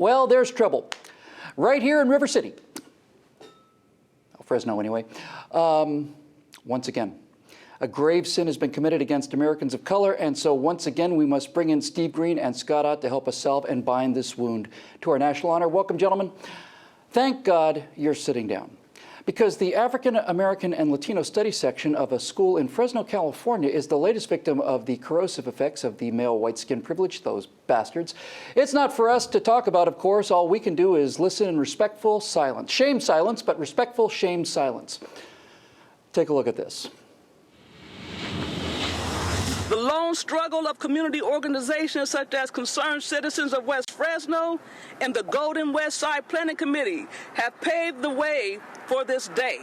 Well, there's trouble. Right here in River City. Fresno, anyway. Once again, a grave sin has been committed against Americans of color, and so once again, we must bring in Steve Green and Scott Ott to help us solve and bind this wound. To our national honor, welcome, gentlemen. Thank God you're sitting down, because the African-American and Latino Studies section of a school in Fresno, California is the latest victim of the corrosive effects of the male white skin privilege, those bastards. It's not for us to talk about, of course. All we can do is listen in respectful silence. Shame silence, but respectful shame silence. Take a look at this. The lone struggle of community organizations such as Concerned Citizens of West Fresno and the Golden West Side Planning Committee have paved the way for this day.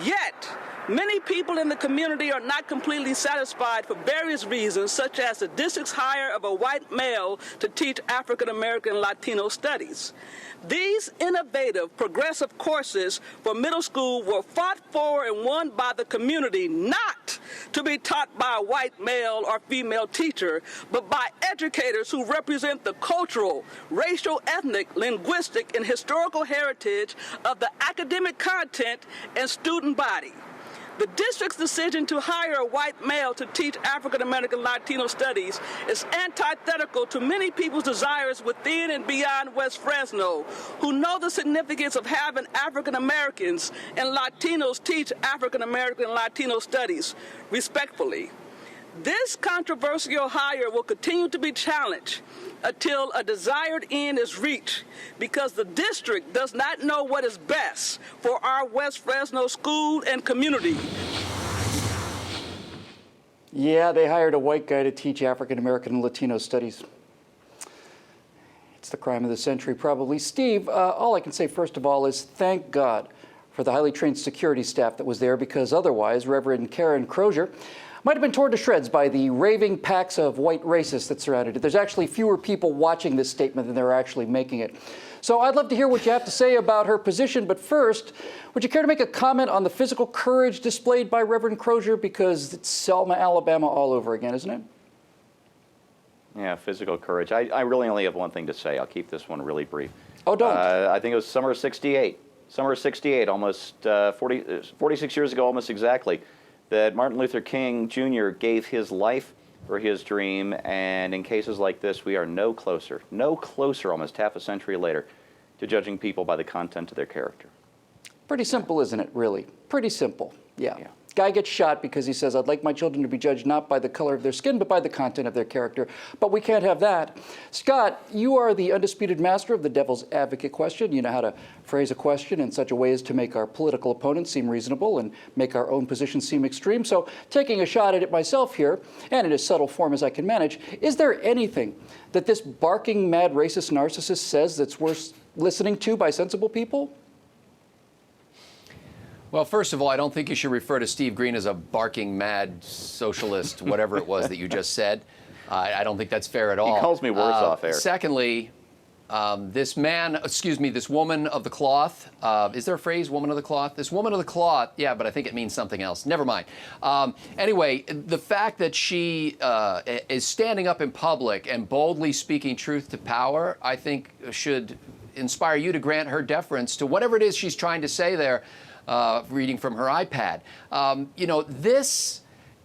Yet, many people in the community are not completely satisfied for various reasons, such as the district's hire of a white male to teach African-American-Latino studies. These innovative, progressive courses for middle school were fought for and won by the community, not to be taught by a white male or female teacher, but by educators who represent the cultural, racial, ethnic, linguistic, and historical heritage of the academic content and student body. The district's decision to hire a white male to teach African-American Latino studies is antithetical to many people's desires within and beyond West Fresno, who know the significance of having African-Americans and Latinos teach African-American Latino studies respectfully. This controversial hire will continue to be challenged until a desired end is reached, because the district does not know what is best for our West Fresno school and community. Yeah, they hired a white guy to teach African-American and Latino studies. It's the crime of the century, probably. Steve, all I can say, first of all, is thank God for the highly trained security staff that was there, because otherwise, Reverend Karen Crozier might have been torn to shreds by the raving packs of white racists that surrounded it. There's actually fewer people watching this statement than there are actually making it. So I'd love to hear what you have to say about her position, but first, would you care to make a comment on the physical courage displayed by Reverend Crozier? Because it's Selma, Alabama all over again, isn't it? Yeah, physical courage. I really only have one thing to say. I'll keep this one really brief. Oh, don't. I think it was summer of '68. Summer of '68, almost 46 years ago, almost exactly, that Martin Luther King Jr. gave his life for his dream, and in cases like this, we are no closer almost half a century later to judging people by the content of their character. Pretty simple, isn't it, really? Pretty simple, yeah. Guy gets shot because he says, I'd like my children to be judged not by the color of their skin, but by the content of their character. But we can't have that. Scott, you are the undisputed master of the devil's advocate question. You know how to phrase a question in such a way as to make our political opponents seem reasonable and make our own position seem extreme. So taking a shot at it myself here, and in as subtle form as I can manage, is there anything that this barking, mad, racist narcissist says that's worth listening to by sensible people? Well, first of all, I don't think you should refer to Steve Green as a barking, mad socialist, whatever it was that you just said. I don't think that's fair at all. He calls me worse off air. Secondly, this woman of the cloth, is there a phrase, woman of the cloth? This woman of the cloth, yeah, but I think it means something else. Never mind. Anyway, the fact that she is standing up in public and boldly speaking truth to power, I think should inspire you to grant her deference to whatever it is she's trying to say there. Reading from her iPad. You know,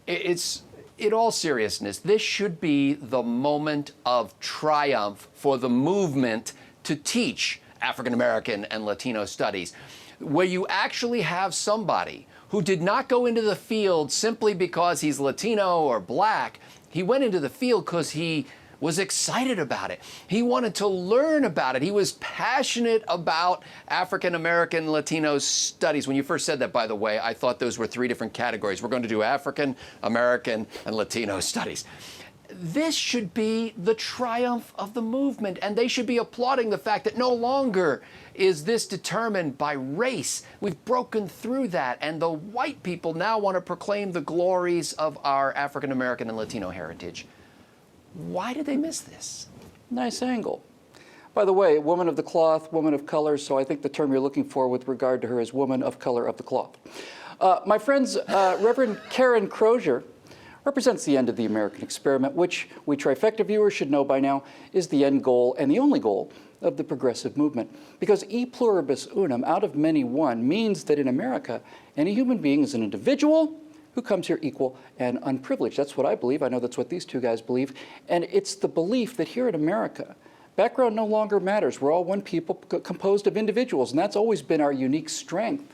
in all seriousness, this should be the moment of triumph for the movement to teach African-American and Latino studies, where you actually have somebody who did not go into the field simply because he's Latino or black. He went into the field because he was excited about it. He wanted to learn about it. He was passionate about African-American Latino studies. When you first said that, by the way, I thought those were three different categories. We're going to do African-American and Latino studies. This should be the triumph of the movement, and they should be applauding the fact that no longer is this determined by race. We've broken through that, and the white people now want to proclaim the glories of our African-American and Latino heritage. Why did they miss this? Nice angle. By the way, woman of the cloth, woman of color, so I think the term you're looking for with regard to her is woman of color of the cloth. My friends, Reverend Karen Crozier represents the end of the American experiment, which we Trifecta viewers should know by now is the end goal and the only goal of the progressive movement. Because e pluribus unum, out of many one, means that in America, any human being is an individual who comes here equal and unprivileged. That's what I believe. I know that's what these two guys believe. And it's the belief that here in America, background no longer matters. We're all one people composed of individuals, and that's always been our unique strength.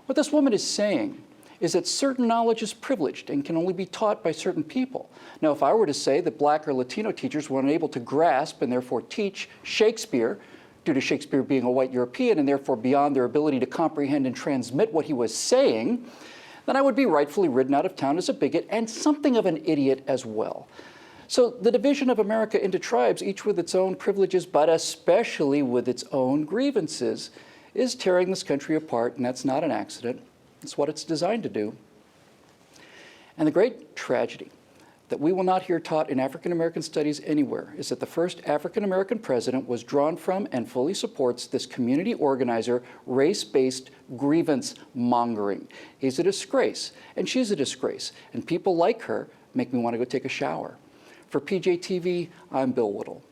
What this woman is saying is that certain knowledge is privileged and can only be taught by certain people. Now, if I were to say that Black or Latino teachers were unable to grasp and therefore teach Shakespeare, due to Shakespeare being a white European and therefore beyond their ability to comprehend and transmit what he was saying, then I would be rightfully ridden out of town as a bigot and something of an idiot as well. So the division of America into tribes, each with its own privileges, but especially with its own grievances, is tearing this country apart, and that's not an accident. It's what it's designed to do. And the great tragedy that we will not hear taught in African American studies anywhere is that the first African American president was drawn from and fully supports this community organizer, race-based grievance mongering. He's a disgrace, and she's a disgrace, and people like her make me want to go take a shower. For PJTV, I'm Bill Whittle.